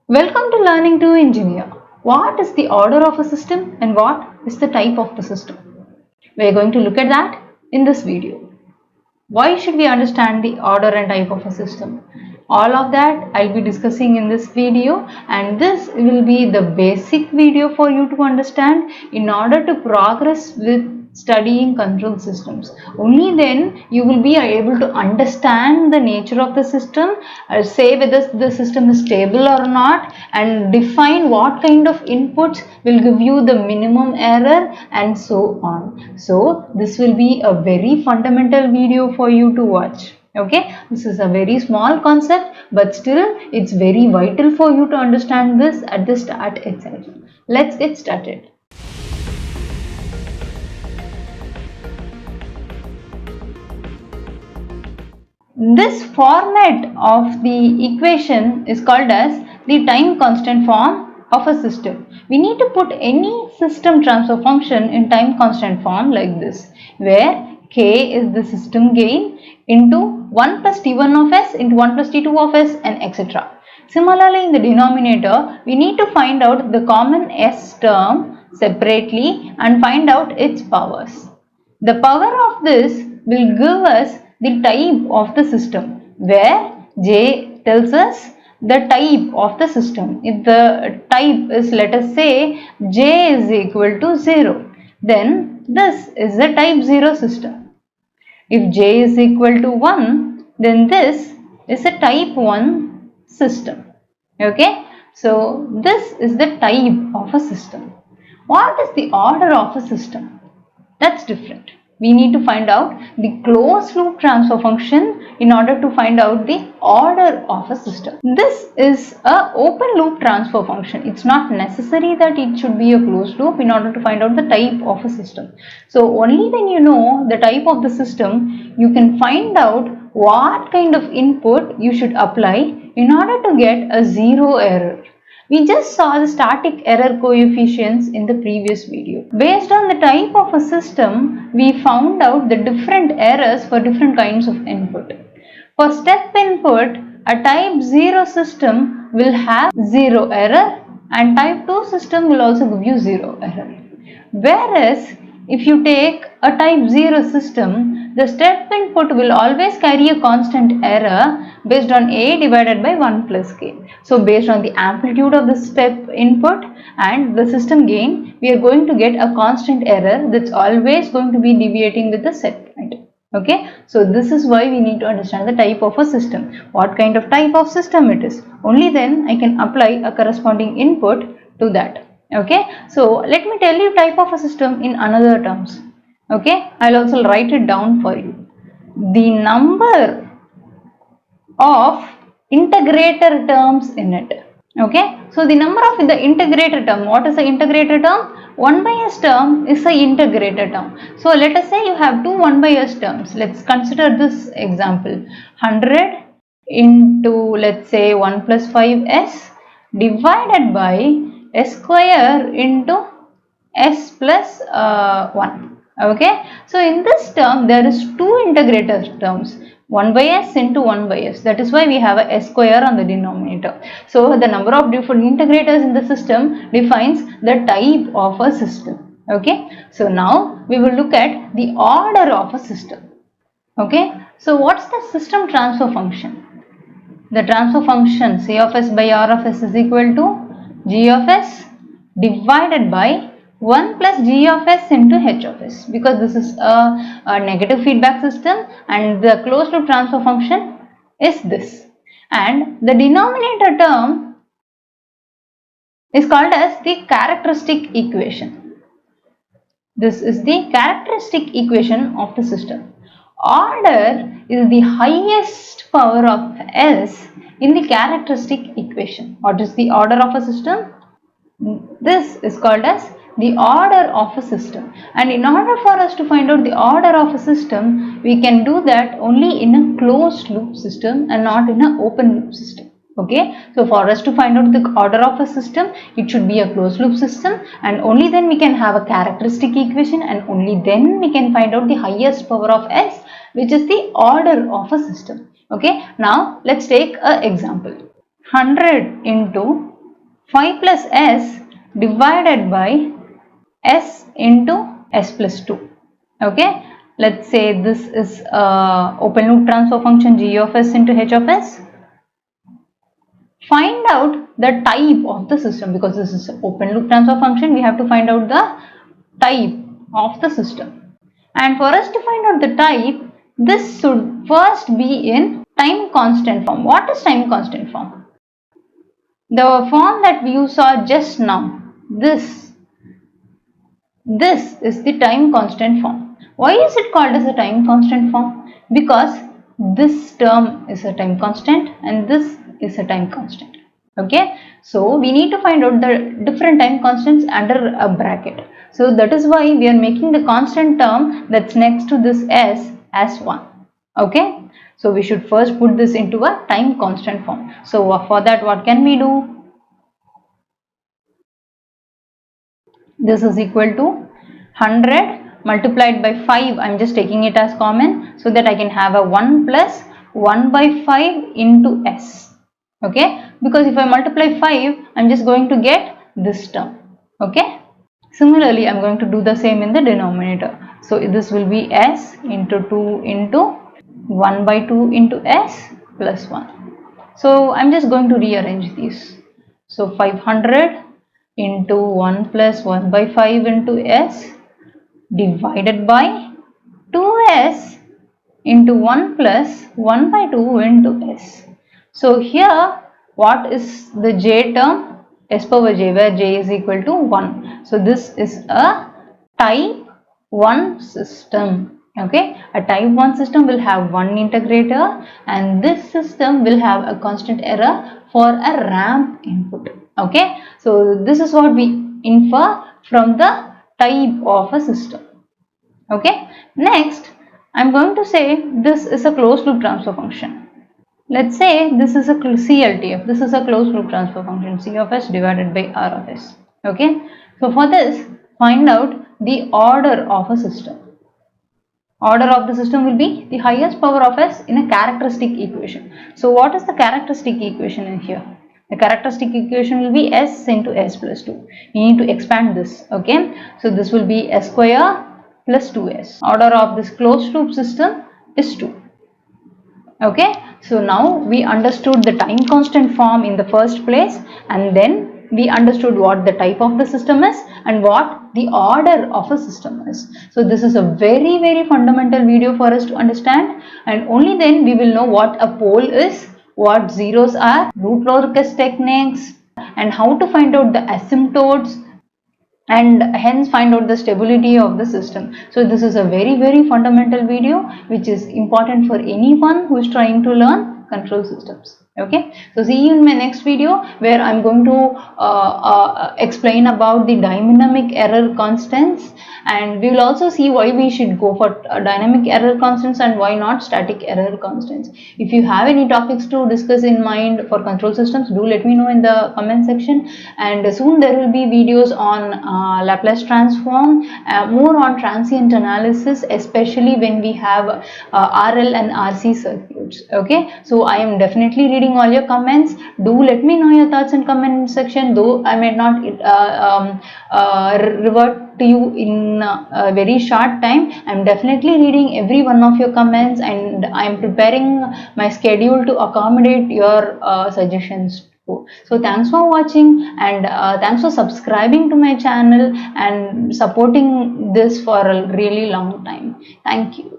Welcome to Learning to Engineer. What is the order of a system and what is the type of the system? We are going to look at that in this video. Why should we understand the order and type of a system? All of that I'll be discussing in this video, and this will be the basic video for you to understand in order to progress with studying control systems. Only then you will be able to understand the nature of the system, say whether the system is stable or not, and define what kind of inputs will give you the minimum error, and so on. So this will be a very fundamental video for you to watch. Okay, this is a very small concept, but still it's very vital for you to understand this at the start itself. Let's get started. This format of the equation is called as the time constant form of a system. We need to put any system transfer function in time constant form like this, where k is the system gain into 1 plus t1 of s into 1 plus t2 of s and etc. Similarly, in the denominator, we need to find out the common s term separately and find out its powers. The power of this will give us the type of the system, where J tells us the type of the system. If the type is, let us say, J is equal to 0, then this is the type 0 system. If J is equal to 1, then this is a type 1 system. Okay, so this is the type of a system. What is the order of a system? That's different. We need to find out the closed loop transfer function in order to find out the order of a system. This is a open loop transfer function. It's not necessary that it should be a closed loop in order to find out the type of a system. So only when you know the type of the system, you can find out what kind of input you should apply in order to get a zero error. We just saw the static error coefficients in the previous video. Based on the type of a system, we found out the different errors for different kinds of input. For step input, a type 0 system will have 0 error and type 2 system will also give you 0 error. Whereas, if you take a type 0 system, the step input will always carry a constant error based on A divided by 1 plus K. So based on the amplitude of the step input and the system gain, we are going to get a constant error that's always going to be deviating with the set point. Okay, so this is why we need to understand the type of a system. What kind of type of system it is. Only then I can apply a corresponding input to that. Okay, so let me tell you type of a system in another terms. Okay, I'll also write it down for you. The number of integrator terms in it. Okay, so the number of the integrator term, what is the integrator term? 1 by s term is the integrator term. So let us say you have two 1 by s terms. Let's consider this example. 100 into, let's say, 1 plus 5s divided by s square into s plus 1. Okay, so in this term there is two integrator terms, 1 by s into 1 by s. That is why we have a s square on the denominator. So the number of different integrators in the system defines the type of a system. Okay, so now we will look at the order of a system. Okay, so what's the system transfer function? The transfer function C of s by R of s is equal to G of s divided by 1 plus G of s into H of s, because this is a negative feedback system and the closed loop transfer function is this, and the denominator term is called as the characteristic equation. This is the characteristic equation of the system. Order is the highest power of s in the characteristic equation. What is the order of a system? This is called as the order of a system, and in order for us to find out the order of a system, we can do that only in a closed loop system and not in an open loop system. Okay, so for us to find out the order of a system, it should be a closed loop system, and only then we can have a characteristic equation, and only then we can find out the highest power of s, which is the order of a system. Okay, now let's take an example. 100 into 5 plus s divided by s into s plus 2. Okay, let's say this is open loop transfer function g of s into h of s. Find out the type of the system, because this is an open loop transfer function. We have to find out the type of the system, and for us to find out the type, this should first be in time constant form. What is time constant form? The form that you saw just now, this is the time constant form. Why is it called as a time constant form? Because this term is a time constant and this is a time constant. Okay, so we need to find out the different time constants under a bracket. So that is why we are making the constant term that's next to this s as 1. Okay, so we should first put this into a time constant form. So for that, what can we do? This is equal to 100 multiplied by 5. I'm just taking it as common so that I can have a 1 plus 1 by 5 into s. Okay, because if I multiply 5, I'm just going to get this term. Okay, similarly, I'm going to do the same in the denominator. So this will be s into 2 into 1 by 2 into s plus 1. So I'm just going to rearrange these. So 500 into 1 plus 1 by 5 into s divided by 2s into 1 plus 1 by 2 into s. So here, what is the j term? S power j, where j is equal to 1. So this is a type 1 system. Okay, a type 1 system will have one integrator, and this system will have a constant error for a ramp input. Okay, so this is what we infer from the type of a system. Okay, next I'm going to say this is a closed loop transfer function. Let's say this is a CLTF. This is a closed loop transfer function, C of s divided by R of s. Okay, so for this, find out the order of a system. Order of the system will be the highest power of s in a characteristic equation. So what is the characteristic equation in here? The characteristic equation will be s into s plus 2. We need to expand this. Okay, so this will be s square plus 2s. Order of this closed loop system is 2. Okay, so now we understood the time constant form in the first place, and then we understood what the type of the system is and what the order of a system is. So this is a very fundamental video for us to understand, and only then we will know what a pole is, what zeros are, root locus techniques, and how to find out the asymptotes, and hence find out the stability of the system. So this is a very fundamental video which is important for anyone who is trying to learn control systems. Okay, so see you in my next video, where I'm going to explain about the dynamic error constants, and we will also see why we should go for dynamic error constants and why not static error constants. If you have any topics to discuss in mind for control systems, do let me know in the comment section, and soon there will be videos on Laplace transform, more on transient analysis, especially when we have RL and RC circuits. Okay, so I am definitely reading all your comments. Do let me know your thoughts in comment section, though I may not revert to you in a very short time. I am definitely reading every one of your comments, and I am preparing my schedule to accommodate your suggestions. So thanks for watching, and thanks for subscribing to my channel and supporting this for a really long time. Thank you.